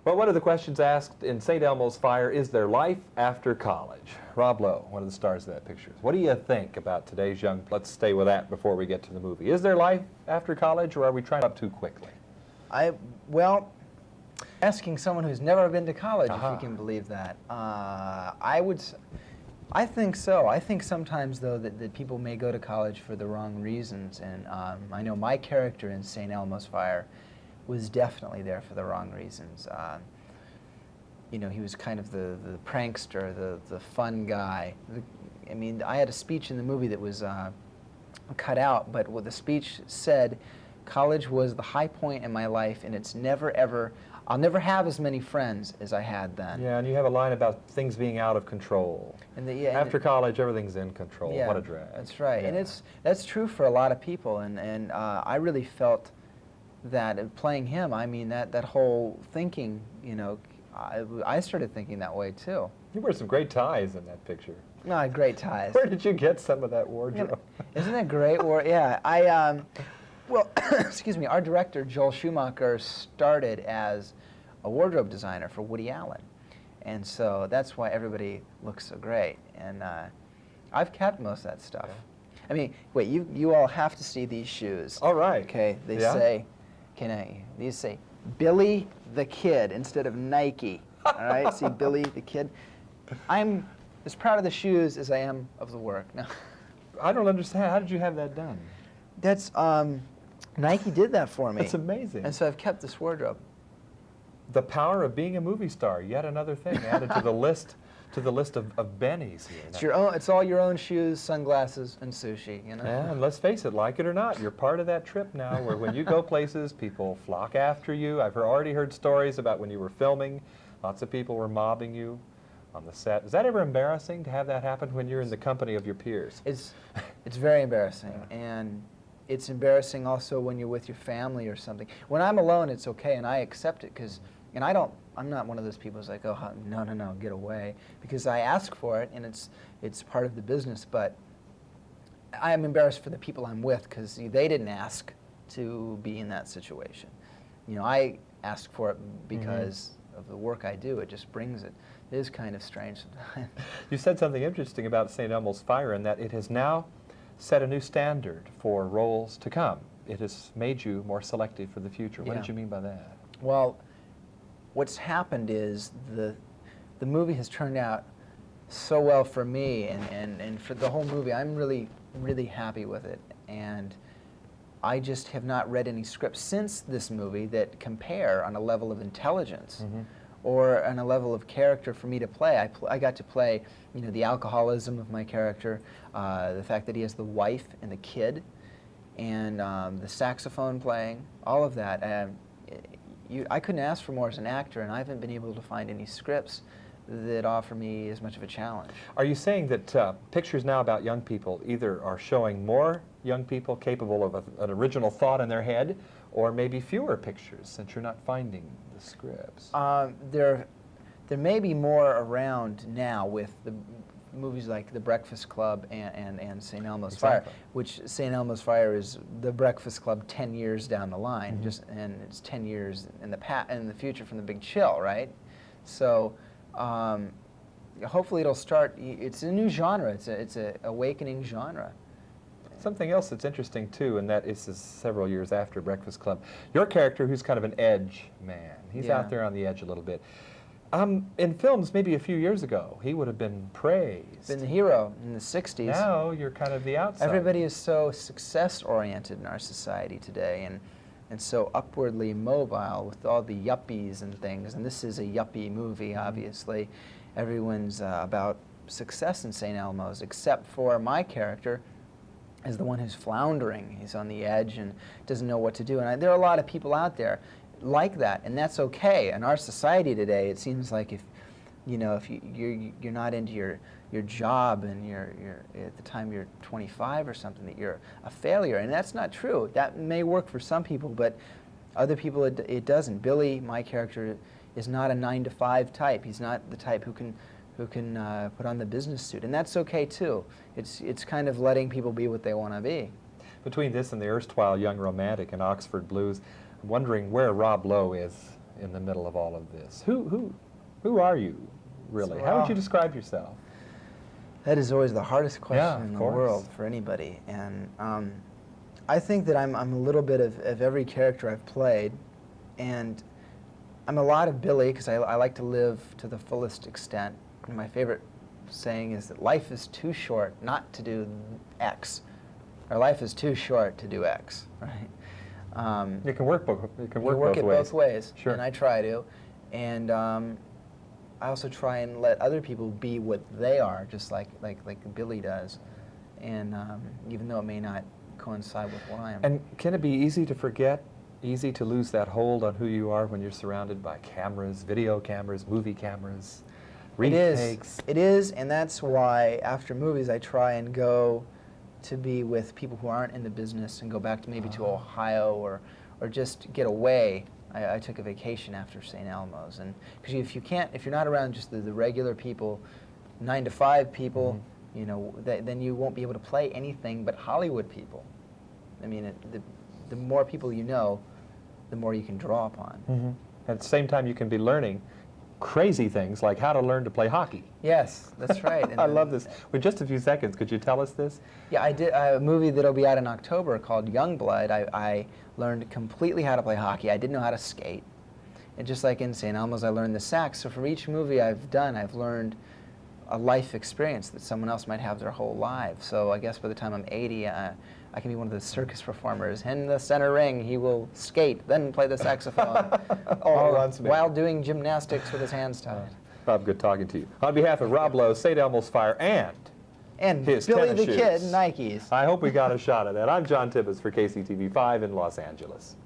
Well, one of the questions asked in St. Elmo's Fire, is there life after college? Rob Lowe, one of the stars of that picture. What do you think about today's young, let's stay with that before we get to the movie. Is there life after college, or are we trying up too quickly? Well, asking someone who's never been to college, if you can believe that. I think so. I think sometimes, though, that people may go to college for the wrong reasons, and I know my character in St. Elmo's Fire was definitely there for the wrong reasons. You know, he was kind of the prankster, the fun guy. I mean, I had a speech in the movie that was cut out, but what the speech said, college was the high point in my life, and it's never, ever, I'll never have as many friends as I had then. Yeah, and you have a line about things being out of control. And after college, everything's in control. Yeah, what a drag. That's right. Yeah. And that's true for a lot of people, and I really felt that playing him, I mean, that whole thinking, you know, I started thinking that way too. You wear some great ties in that picture. No, great ties. Where did you get some of that wardrobe? Isn't that great? Yeah, well, excuse me, our director, Joel Schumacher, started as a wardrobe designer for Woody Allen. And so that's why everybody looks so great. And I've kept most of that stuff. Yeah. I mean, wait, you all have to see these shoes. All right. Okay, they say, these say Billy the Kid instead of Nike. All right, see Billy the Kid. I'm as proud of the shoes as I am of the work. No. I don't understand. How did you have that done? That's, Nike did that for me. That's amazing. And so I've kept this wardrobe. The power of being a movie star, yet another thing added to the list of bennies here. It's all your own shoes, sunglasses, and sushi, you know? Yeah, and let's face it, like it or not, you're part of that trip now where when you go places, people flock after you. I've already heard stories about when you were filming, lots of people were mobbing you on the set. Is that ever embarrassing to have that happen when you're in the company of your peers? It's very embarrassing, and it's embarrassing also when you're with your family or something. When I'm alone, it's okay, and I accept it, and I'm not one of those people who's like, oh, no, get away, because I ask for it, and it's part of the business, but I am embarrassed for the people I'm with, because they didn't ask to be in that situation. You know, I ask for it because of the work I do. It just brings it. It is kind of strange sometimes. You said something interesting about St. Elmo's Fire, in that it has now set a new standard for roles to come. It has made you more selective for the future. What did you mean by that? Well, what's happened is the movie has turned out so well for me, and for the whole movie, I'm really, really happy with it. And I just have not read any scripts since this movie that compare on a level of intelligence or on a level of character for me to play. I got to play, you know, the alcoholism of my character, the fact that he has the wife and the kid, and the saxophone playing, all of that. I couldn't ask for more as an actor, and I haven't been able to find any scripts that offer me as much of a challenge. Are you saying that pictures now about young people either are showing more young people capable of an original thought in their head, or maybe fewer pictures since you're not finding the scripts? There may be more around now with the movies like The Breakfast Club and St. Elmo's Fire, which St. Elmo's Fire is The Breakfast Club 10 years down the line, and it's 10 years in the future from The Big Chill, right? So hopefully it'll start. It's a new genre. It's a awakening genre. Something else that's interesting too, and that is several years after Breakfast Club. Your character, who's kind of an edge man, he's out there on the edge a little bit. In films, maybe a few years ago, he would have been praised. Been the hero in the 60s. Now you're kind of the outsider. Everybody is so success-oriented in our society today, and so upwardly mobile with all the yuppies and things. And this is a yuppie movie, obviously. Everyone's about success in St. Elmo's, except for my character is the one who's floundering. He's on the edge and doesn't know what to do. And there are a lot of people out there like that, and that's okay. In our society today, it seems like if you're not into your job and you're at the time you're 25 or something, that you're a failure, and that's not true. That may work for some people, but other people it doesn't. Billy, my character, is not a 9-to-5 type. He's not the type who can put on the business suit, and that's okay too. It's kind of letting people be what they want to be. Between this and the erstwhile young romantic in Oxford Blues, I'm wondering where Rob Lowe is in the middle of all of this? Who are you, really? How would you describe yourself? That is always the hardest question Yeah, in the course. world for anybody. And I think that I'm a little bit of every character I've played. And I'm a lot of Billy because I like to live to the fullest extent. And my favorite saying is that life is too short not to do X. Or life is too short to do X, right? It can work both both ways. Sure. And I try to. And I also try and let other people be what they are, just like Billy does. And even though it may not coincide with what I am. And can it be easy to forget, easy to lose that hold on who you are when you're surrounded by cameras, video cameras, movie cameras, retakes? It is, and that's why after movies I try and go to be with people who aren't in the business and go back to maybe to Ohio or just get away. I took a vacation after St. Elmo's, and because if you're not around just the regular people, 9 to 5 people, you know, then you won't be able to play anything but Hollywood people. I mean, the more people you know, the more you can draw upon. At the same time, you can be learning crazy things like how to learn to play hockey. Yes, that's right. And I love this. In just a few seconds, could you tell us this? Yeah, I did a movie that'll be out in October called Youngblood. I learned completely how to play hockey. I didn't know how to skate. And just like in St. Elmo's, I learned the sax. So for each movie I've done, I've learned a life experience that someone else might have their whole life. So I guess by the time I'm 80, I can be one of the circus performers. In the center ring, he will skate, then play the saxophone. All at once, maybe. While doing gymnastics with his hands tied. Bob, good talking to you. On behalf of Rob Lowe, St. Elmo's Fire, and Billy his the tennis Kid, shoes. Nikes. I hope we got a shot of that. I'm John Tibbetts for KCTV5 in Los Angeles.